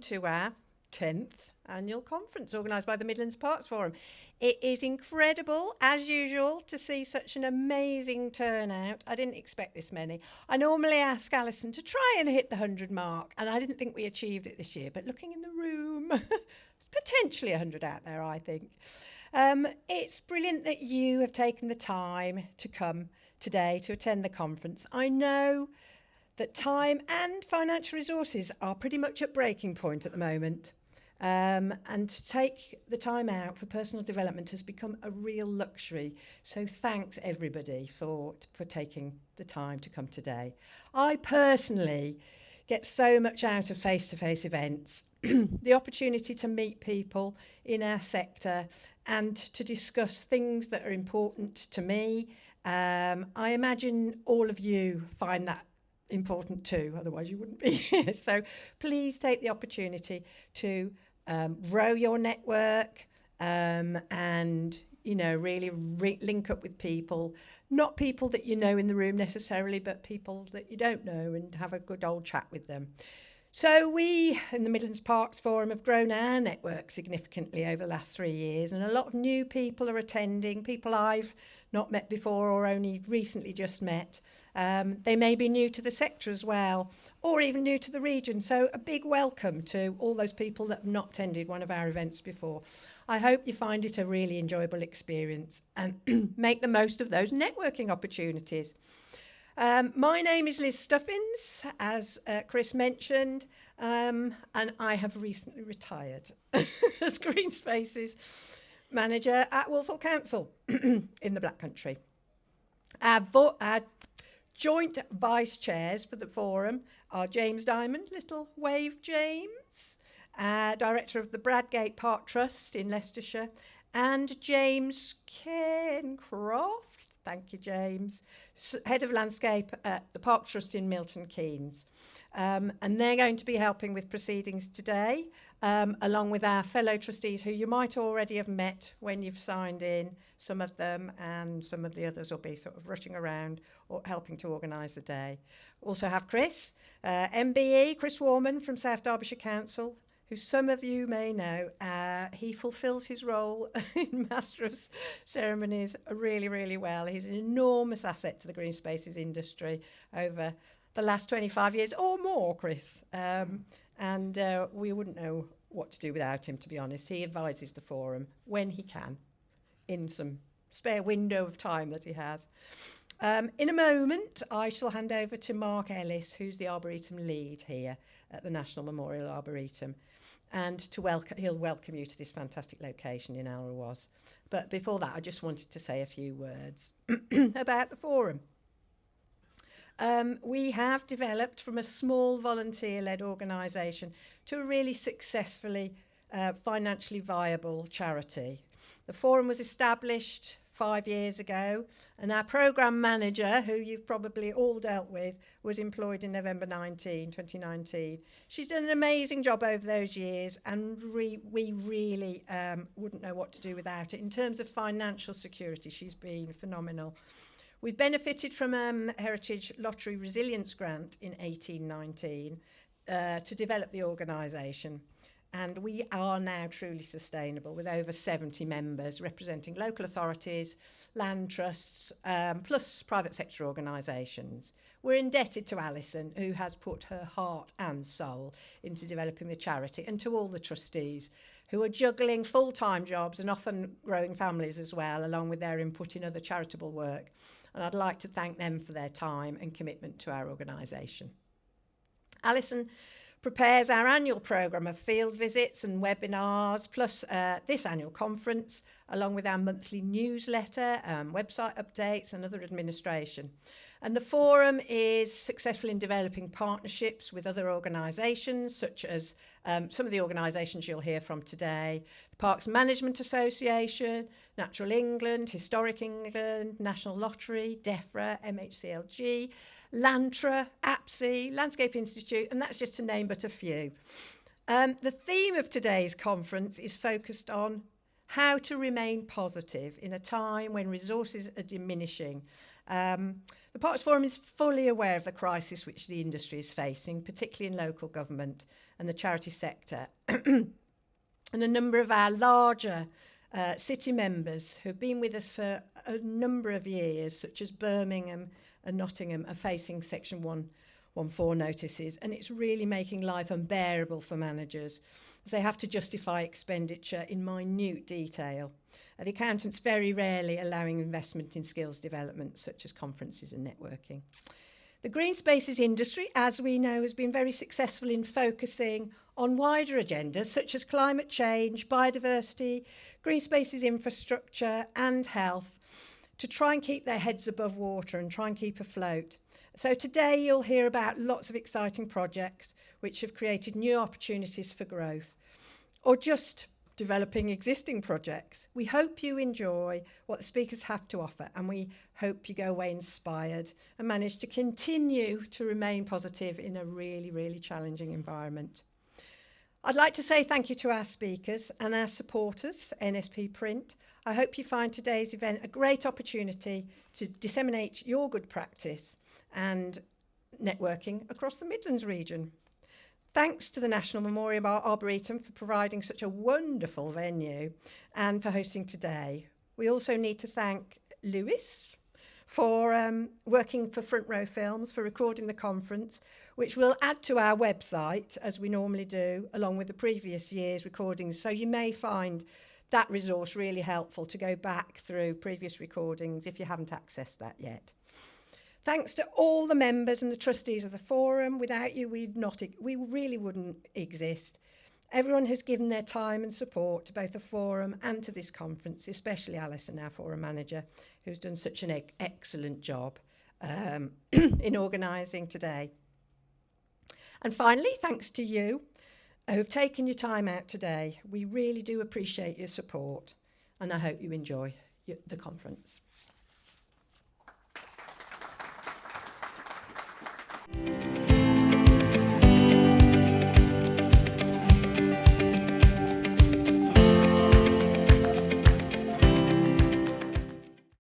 to our 10th annual conference organised by the Midlands Parks Forum. It is incredible, as usual, to see such an amazing turnout. I didn't expect this many. I normally ask Alison to try and hit the 100 mark, and I didn't think we achieved it this year, but looking in the room, there's potentially 100 out there, I think. It's brilliant that you have taken the time to come today to attend the conference. I know that time and financial resources are pretty much at breaking point at the moment. And to take the time out for personal development has become a real luxury. So thanks everybody for taking the time to come today. I personally get so much out of face-to-face events, the opportunity to meet people in our sector and to discuss things that are important to me. I imagine all of you find that important too, otherwise you wouldn't be here. So please take the opportunity to grow your network and, you know, really link up with people, not people that you know in the room necessarily, but people that you don't know, and have a good old chat with them. So we in the Midlands Parks Forum have grown our network significantly over the last 3 years, and a lot of new people are attending, people I've not met before or only recently just met. They may be new to the sector as well, or even new to the region. So a big welcome to all those people that have not attended one of our events before. I hope you find it a really enjoyable experience and make the most of those networking opportunities. My name is Liz Stuffins, as Chris mentioned, and I have recently retired as Green Spaces Manager at Walsall Council in the Black Country. Our joint vice chairs for the forum are James Diamond, little wave James, Director of the Bradgate Park Trust in Leicestershire, and James Cairncroft, thank you James, Head of Landscape at the Park Trust in Milton Keynes. And they're going to be helping with proceedings today, along with our fellow trustees who you might already have met when you've signed in, some of them, and some of the others will be sort of rushing around or helping to organise the day. Also have Chris, MBE, Chris Warman from South Derbyshire Council, who some of you may know. He fulfills his role in Master of Ceremonies really, really well. He's an enormous asset to the green spaces industry over the last 25 years or more, Chris. And we wouldn't know what to do without him, to be honest. He advises the forum when he can, in some spare window of time that he has. In a moment, I shall hand over to Mark Ellis, who's the Arboretum lead here at the National Memorial Arboretum, and he'll welcome you to this fantastic location in Alroaz. But before that, I just wanted to say a few words about the forum. We have developed from a small volunteer-led organisation to a really successfully financially viable charity. The forum was established 5 years ago, and our programme manager, who you've probably all dealt with, was employed in November 2019. She's done an amazing job over those years, and we really wouldn't know what to do without it. In terms of financial security, she's been phenomenal. We've benefited from a Heritage Lottery Resilience Grant in 1819 to develop the organisation. And we are now truly sustainable with over 70 members representing local authorities, land trusts, plus private sector organisations. We're indebted to Alison, who has put her heart and soul into developing the charity, and to all the trustees who are juggling full-time jobs and often growing families as well, along with their input in other charitable work. And I'd like to thank them for their time and commitment to our organisation. Alison prepares our annual programme of field visits and webinars, plus this annual conference, along with our monthly newsletter, website updates and other administration. And the forum is successful in developing partnerships with other organisations, such as some of the organisations you'll hear from today: the Parks Management Association, Natural England, Historic England, National Lottery, DEFRA, MHCLG, Lantra, APSI, Landscape Institute, and that's just to name but a few. The theme of today's conference is focused on how to remain positive in a time when resources are diminishing. The Parks Forum is fully aware of the crisis which the industry is facing, particularly in local government, and the charity sector. And a number of our larger city members who've been with us for a number of years, such as Birmingham and Nottingham, are facing Section 114 notices, and it's really making life unbearable for managers as they have to justify expenditure in minute detail. The accountants very rarely allowing investment in skills development, such as conferences and networking. The green spaces industry, as we know, has been very successful in focusing on wider agendas such as climate change, biodiversity, green spaces infrastructure and health to try and keep their heads above water and try and keep afloat. So today you'll hear about lots of exciting projects which have created new opportunities for growth or just developing existing projects. We hope you enjoy what the speakers have to offer, and we hope you go away inspired and manage to continue to remain positive in a really, really challenging environment. I'd like to say thank you to our speakers and our supporters, NSP Print. I hope you find today's event a great opportunity to disseminate your good practice and networking across the Midlands region. Thanks to the National Memorial Arboretum for providing such a wonderful venue and for hosting today. We also need to thank Lewis for working for Front Row Films for recording the conference, which we'll add to our website as we normally do, along with the previous year's recordings. So you may find that resource really helpful to go back through previous recordings if you haven't accessed that yet. Thanks to all the members and the trustees of the forum. Without you, we really wouldn't exist. Everyone has given their time and support to both the forum and to this conference, especially Alison, our forum manager, who's done such an excellent job in organising today. And finally, thanks to you who've taken your time out today. We really do appreciate your support, and I hope you enjoy the conference.